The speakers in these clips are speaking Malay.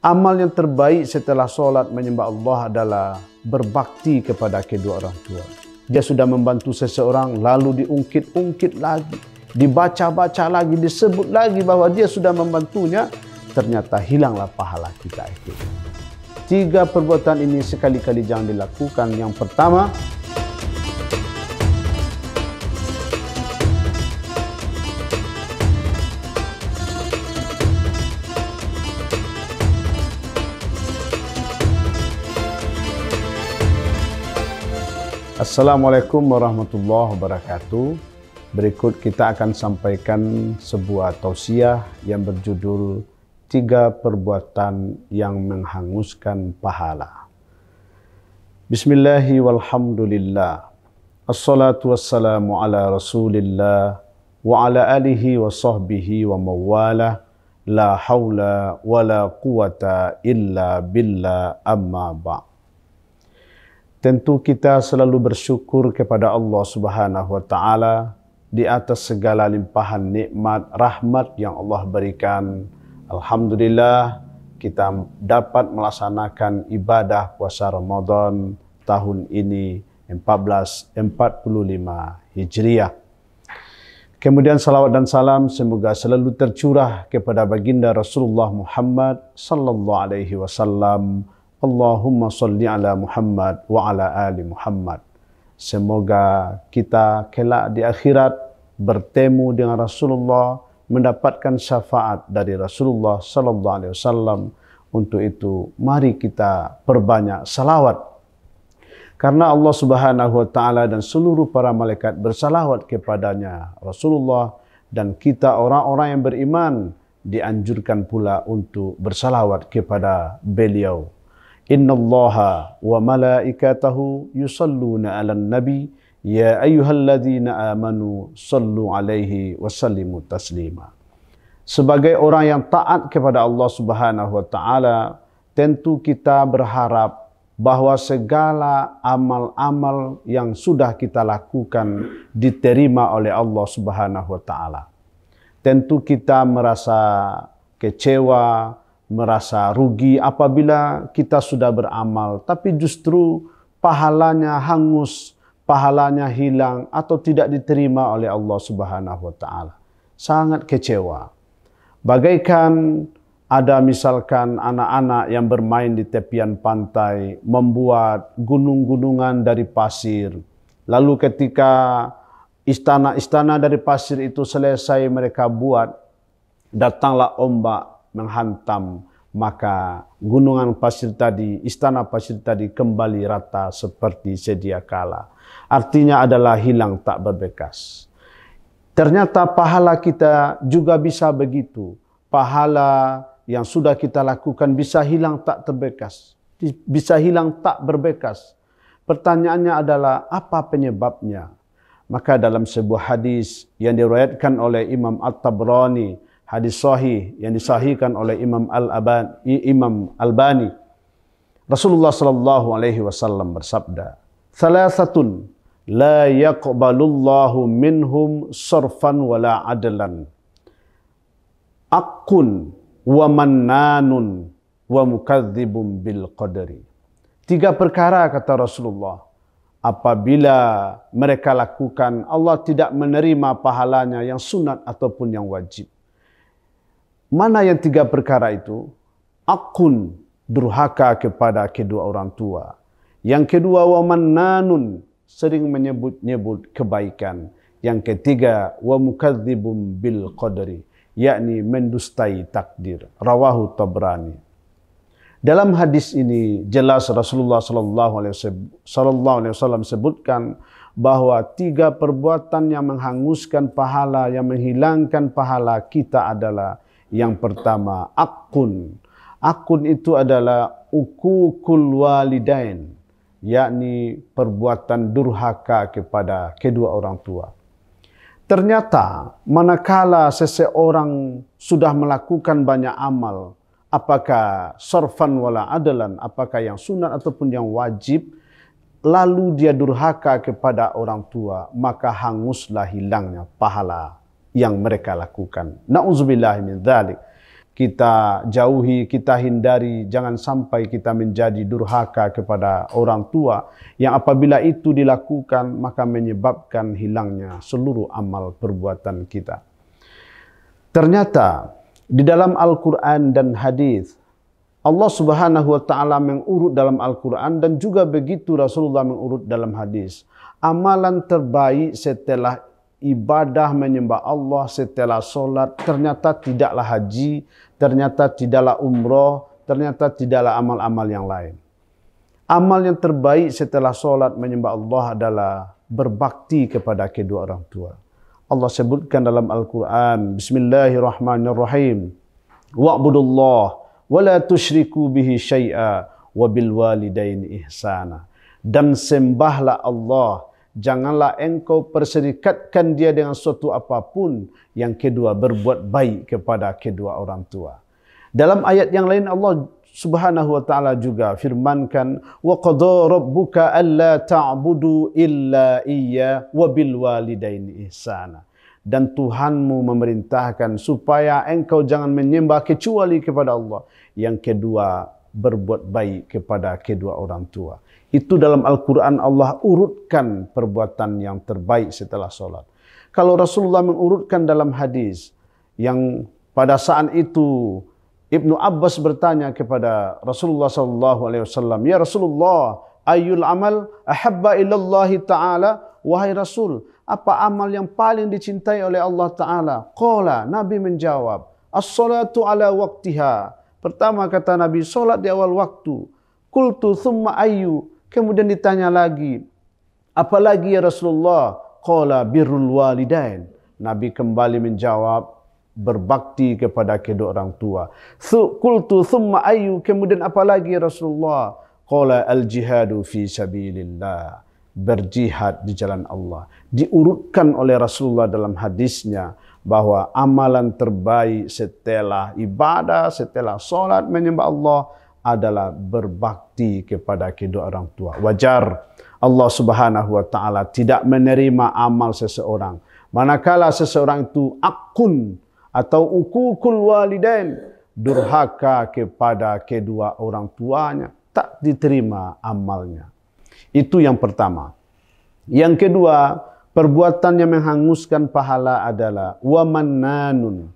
Amal yang terbaik setelah solat menyembah Allah adalah berbakti kepada kedua orang tua. Dia sudah membantu seseorang, lalu diungkit-ungkit lagi, dibaca-baca lagi, disebut lagi bahwa dia sudah membantunya, ternyata hilanglah pahala kita itu. 3 perbuatan ini sekali-kali jangan dilakukan. Yang pertama, Assalamualaikum warahmatullahi wabarakatuh. Berikut kita akan sampaikan sebuah tausiah yang berjudul 3 perbuatan yang menghanguskan pahala. Bismillahi walhamdulillah. Assalatu wassalamu ala rasulillah wa ala alihi wa sahbihi wa mawalah. La hawla wa la quwata illa billah amma ba'. Tentu kita selalu bersyukur kepada Allah Subhanahu wa taala di atas segala limpahan nikmat, rahmat yang Allah berikan. Alhamdulillah kita dapat melaksanakan ibadah puasa Ramadan tahun ini 1445 Hijriah. Kemudian salawat dan salam semoga selalu tercurah kepada baginda Rasulullah Muhammad sallallahu alaihi wasallam. Allahumma salli ala Muhammad wa ala ali Muhammad. Semoga kita kelak di akhirat bertemu dengan Rasulullah, mendapatkan syafaat dari Rasulullah sallallahu alaihi wasallam. Untuk itu mari kita perbanyak salawat. Karena Allah Subhanahu wa taala dan seluruh para malaikat bersalawat kepadanya Rasulullah, dan kita orang-orang yang beriman dianjurkan pula untuk bersalawat kepada beliau. Innallaha wa malaikatahu yusalluna 'alan nabi ya ayyuhalladzina amanu sallu 'alaihi wa sallimu taslima. Sebagai orang yang taat kepada Allah Subhanahu wa taala, tentu kita berharap bahwa segala amal-amal yang sudah kita lakukan diterima oleh Allah Subhanahu wa taala. Tentu kita merasa kecewa, merasa rugi apabila kita sudah beramal, tapi justru pahalanya hangus, pahalanya hilang atau tidak diterima oleh Allah Subhanahu wa taala. Sangat kecewa. Bagaikan ada misalkan anak-anak yang bermain di tepian pantai, membuat gunung-gunungan dari pasir. Lalu ketika istana-istana dari pasir itu selesai mereka buat, datanglah ombak menghantam, maka gunungan pasir tadi, istana pasir tadi kembali rata seperti sedia kala. Artinya adalah hilang tak berbekas. Ternyata pahala kita juga bisa begitu. Pahala yang sudah kita lakukan bisa hilang tak terbekas, bisa hilang tak berbekas. Pertanyaannya adalah apa penyebabnya? Maka dalam sebuah hadis yang diriwayatkan oleh Imam At-Tabrani, hadis sahih yang disahihkan oleh Imam Al-Albani, Rasulullah sallallahu alaihi wasallam bersabda, "Thalathatun la yaqbalullahu minhum sarfan wala adlan. Akun wa mannanun wa mukadzibun bil qadari." 3 perkara kata Rasulullah, apabila mereka lakukan, Allah tidak menerima pahalanya yang sunat ataupun yang wajib. Mana yang 3 perkara itu? Akun, durhaka kepada kedua orang tua. Yang kedua, wa mannanun, sering menyebut-nyebut kebaikan. Yang ketiga, wa mukadzibun bil qadri, yakni mendustai takdir. Rawahu Tabrani. Dalam hadis ini jelas Rasulullah sallallahu alaihi wasallam sebutkan bahwa 3 perbuatan yang menghanguskan pahala, yang menghilangkan pahala kita adalah yang pertama, akun. Akun itu adalah uququl walidain, yakni perbuatan durhaka kepada kedua orang tua. Ternyata manakala seseorang sudah melakukan banyak amal, apakah sarfan wala adalan, apakah yang sunat ataupun yang wajib, lalu dia durhaka kepada orang tua, maka hanguslah hilangnya pahala yang mereka lakukan. Na'udzubillah min dzalik. kita jauhi, kita hindari, jangan sampai kita menjadi durhaka kepada orang tua yang apabila itu dilakukan maka menyebabkan hilangnya seluruh amal perbuatan kita. Ternyata di dalam Al-Quran dan hadis Allah Subhanahu wa taala mengurut dalam Al-Quran dan juga begitu Rasulullah mengurut dalam hadis. Amalan terbaik setelah ibadah menyembah Allah, setelah solat, ternyata tidaklah haji, ternyata tidaklah umroh, ternyata tidaklah amal-amal yang lain. Amal yang terbaik setelah solat menyembah Allah adalah berbakti kepada kedua orang tua. Allah sebutkan dalam Al-Quran, Bismillahirrahmanirrahim. Wa'budullah wa la tusyriku bihi syai'a wa bil walidaini ihsana. Dan sembahlah Allah, janganlah engkau perserikatkan dia dengan suatu apapun. Yang kedua, berbuat baik kepada kedua orang tua. Dalam ayat yang lain Allah Subhanahu wa taala juga firmankan, wa qada rabbuka alla ta'budu illa iyya wa bil walidaini ihsana. Dan Tuhanmu memerintahkan supaya engkau jangan menyembah kecuali kepada Allah. Yang kedua, berbuat baik kepada kedua orang tua. Itu dalam Al-Quran Allah urutkan perbuatan yang terbaik setelah solat. Kalau Rasulullah mengurutkan dalam hadis yang pada saat itu Ibnu Abbas bertanya kepada Rasulullah SAW, Ya Rasulullah, ayyul amal ahabba ilallahi ta'ala? Wahai Rasul, apa amal yang paling dicintai oleh Allah Ta'ala? Qala, Nabi menjawab, as-salatu ala waqtiha. Pertama kata Nabi, solat di awal waktu. Qultu thumma ayyu. Kemudian ditanya lagi, apalagi ya Rasulullah? Qala birrul walidain. Nabi kembali menjawab, berbakti kepada kedua orang tua. Qultu thumma ayyu. Kemudian apalagi ya Rasulullah? Qala al-jihadu fi sabilillah. Berjihad di jalan Allah. Diurutkan oleh Rasulullah dalam hadisnya bahwa amalan terbaik setelah ibadah, setelah solat menyembah Allah adalah berbakti kepada kedua orang tua. Wajar Allah Subhanahu wa taala tidak menerima amal seseorang manakala seseorang itu akun atau ukukul walidain, durhaka kepada kedua orang tuanya, tak diterima amalnya. Itu yang pertama. Yang kedua, perbuatan yang menghanguskan pahala adalah wamannanun.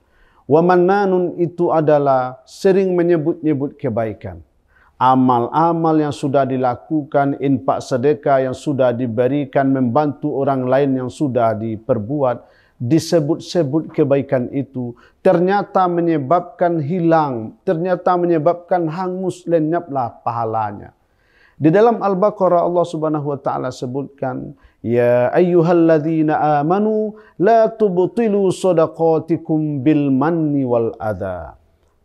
Wamannanun itu adalah sering menyebut-nyebut kebaikan. Amal-amal yang sudah dilakukan, infak sedekah yang sudah diberikan, membantu orang lain yang sudah diperbuat, disebut-sebut kebaikan itu, ternyata menyebabkan hilang, ternyata menyebabkan hangus, lenyaplah pahalanya. Di dalam Al-Baqarah Allah Subhanahu wa taala sebutkan, ya ayyuhalladzina amanu la tubtilu shadaqatikum bil manni wal adha.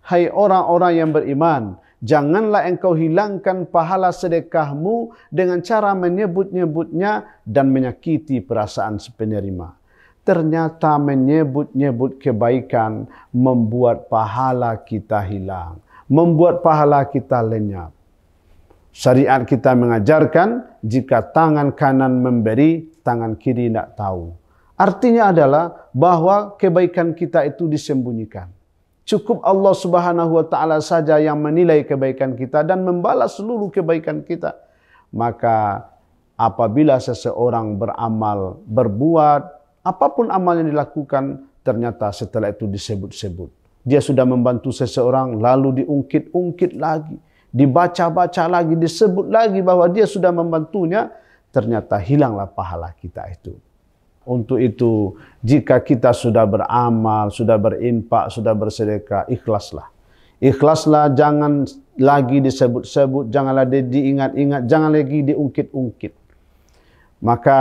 Hai orang-orang yang beriman, janganlah engkau hilangkan pahala sedekahmu dengan cara menyebut-nyebutnya dan menyakiti perasaan penerima. Ternyata menyebut-nyebut kebaikan membuat pahala kita hilang, membuat pahala kita lenyap. Syariat kita mengajarkan jika tangan kanan memberi, tangan kiri tidak tahu. Artinya adalah bahwa kebaikan kita itu disembunyikan. Cukup Allah Subhanahu wa taala saja yang menilai kebaikan kita dan membalas seluruh kebaikan kita. Maka apabila seseorang beramal, berbuat, apapun amal yang dilakukan, ternyata setelah itu disebut-sebut. Dia sudah membantu seseorang, lalu diungkit-ungkit lagi. Dibaca-baca lagi, disebut lagi bahwa dia sudah membantunya, ternyata hilanglah pahala kita itu. Untuk itu, jika kita sudah beramal, sudah berinfak, sudah bersedekah, ikhlaslah. Ikhlaslah, jangan lagi disebut-sebut, janganlah diingat-ingat, jangan lagi diungkit-ungkit. Maka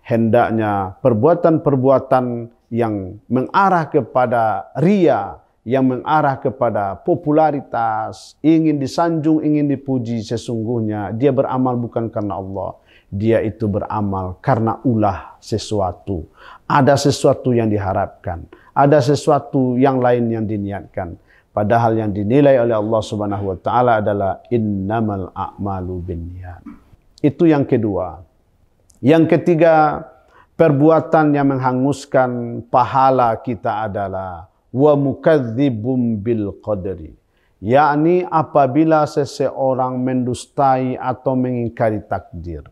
hendaknya perbuatan-perbuatan yang mengarah kepada riya, yang mengarah kepada popularitas, ingin disanjung, ingin dipuji, sesungguhnya dia beramal bukan karena Allah. Dia itu beramal karena ulah sesuatu. Ada sesuatu yang diharapkan, ada sesuatu yang lain yang diniatkan. Padahal yang dinilai oleh Allah Subhanahu wa taala adalah innamal a'malu binniyat. Itu yang kedua. Yang ketiga, perbuatan yang menghanguskan pahala kita adalah wa mukadzibum bil qadri. Yakni apabila seseorang mendustai atau mengingkari takdir.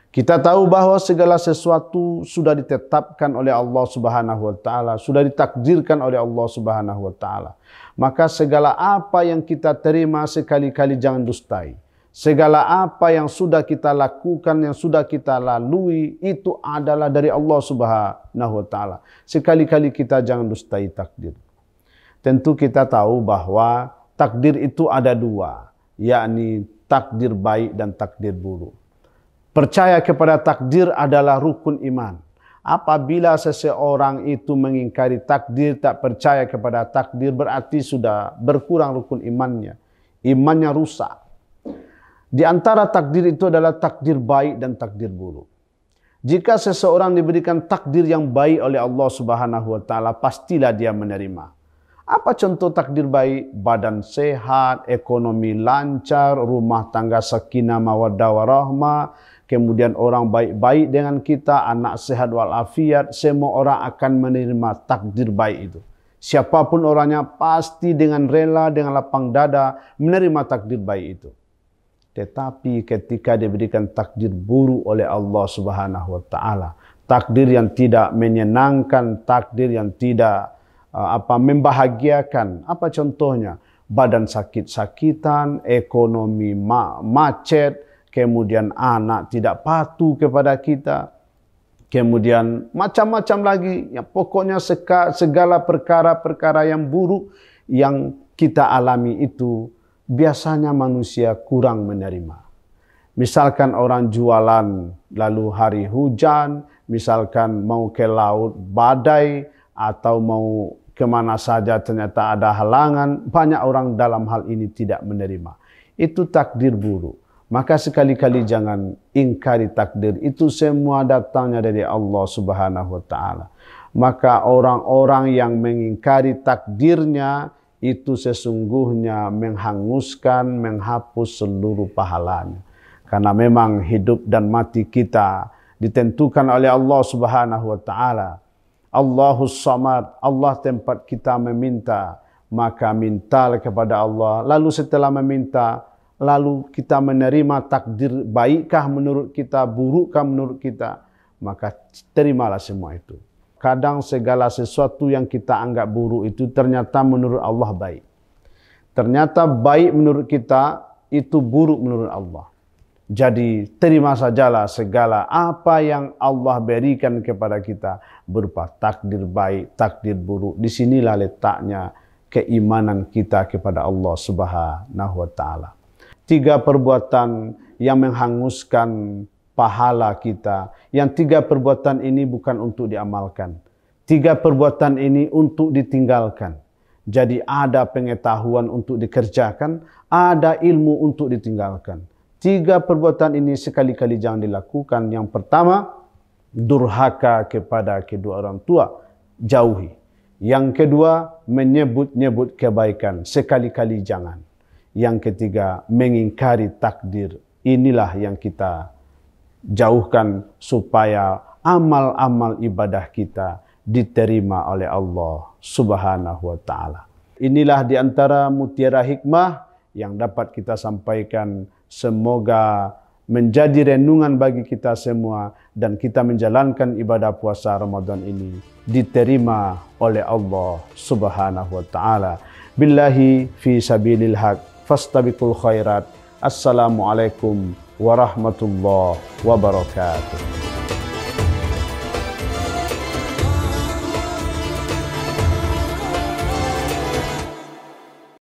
Kita tahu bahawa segala sesuatu sudah ditetapkan oleh Allah Subhanahu wa taala, sudah ditakdirkan oleh Allah Subhanahu wa taala. Maka segala apa yang kita terima sekali-kali jangan dustai. Segala apa yang sudah kita lakukan, yang sudah kita lalui, itu adalah dari Allah Subhanahu wa taala. Sekali-kali kita jangan dustai takdir. Tentu kita tahu bahawa takdir itu ada dua, yakni takdir baik dan takdir buruk. Percaya kepada takdir adalah rukun iman. Apabila seseorang itu mengingkari takdir, tak percaya kepada takdir, berarti sudah berkurang rukun imannya. Imannya rusak. Di antara takdir itu adalah takdir baik dan takdir buruk. Jika seseorang diberikan takdir yang baik oleh Allah Subhanahu wa taala, pastilah dia menerima. Apa contoh takdir baik? Badan sehat, ekonomi lancar, rumah tangga sakinah mawaddah warahmah, kemudian orang baik-baik dengan kita, anak sehat walafiat, semua orang akan menerima takdir baik itu. Siapapun orangnya pasti dengan rela, dengan lapang dada menerima takdir baik itu. Tetapi ketika diberikan takdir buruk oleh Allah Subhanahu wa taala, takdir yang tidak menyenangkan, takdir yang tidak membahagiakan. Apa contohnya? Badan sakit-sakitan, ekonomi macet, kemudian anak tidak patuh kepada kita, kemudian macam-macam lagi. Ya, pokoknya segala perkara-perkara yang buruk yang kita alami itu biasanya manusia kurang menerima. Misalkan orang jualan lalu hari hujan, misalkan mau ke laut badai, atau mau kemana saja ternyata ada halangan, banyak orang dalam hal ini tidak menerima. Itu takdir buruk. Maka sekali-kali jangan ingkari takdir. Itu semua datangnya dari Allah Subhanahu wa taala. Maka orang-orang yang mengingkari takdirnya itu sesungguhnya menghanguskan, menghapus seluruh pahalanya. Karena memang hidup dan mati kita ditentukan oleh Allah Subhanahu wa taala. Allahus Samad, Allah tempat kita meminta, maka mintalah kepada Allah. Lalu setelah meminta, lalu kita menerima takdir baikkah menurut kita, burukkah menurut kita, maka terimalah semua itu. Kadang segala sesuatu yang kita anggap buruk itu ternyata menurut Allah baik. Ternyata baik menurut kita, itu buruk menurut Allah. Jadi terima sajalah segala apa yang Allah berikan kepada kita berupa takdir baik, takdir buruk. Di sinilah letaknya keimanan kita kepada Allah Subhanahu wa taala. 3 perbuatan yang menghanguskan pahala kita. Yang 3 perbuatan ini bukan untuk diamalkan. 3 perbuatan ini untuk ditinggalkan. Jadi ada pengetahuan untuk dikerjakan, ada ilmu untuk ditinggalkan. 3 perbuatan ini sekali-kali jangan dilakukan. Yang pertama, durhaka kepada kedua orang tua, jauhi. Yang kedua, menyebut-nyebut kebaikan, sekali-kali jangan. Yang ketiga, mengingkari takdir. Inilah yang kita jauhkan supaya amal-amal ibadah kita diterima oleh Allah Subhanahu wa taala. Inilah di antara mutiara hikmah yang dapat kita sampaikan. Semoga menjadi renungan bagi kita semua dan kita menjalankan ibadah puasa Ramadan ini diterima oleh Allah Subhanahu wa taala. Billahi fi sabilil haq fastabiqul khairat. Assalamualaikum warahmatullahi wabarakatuh.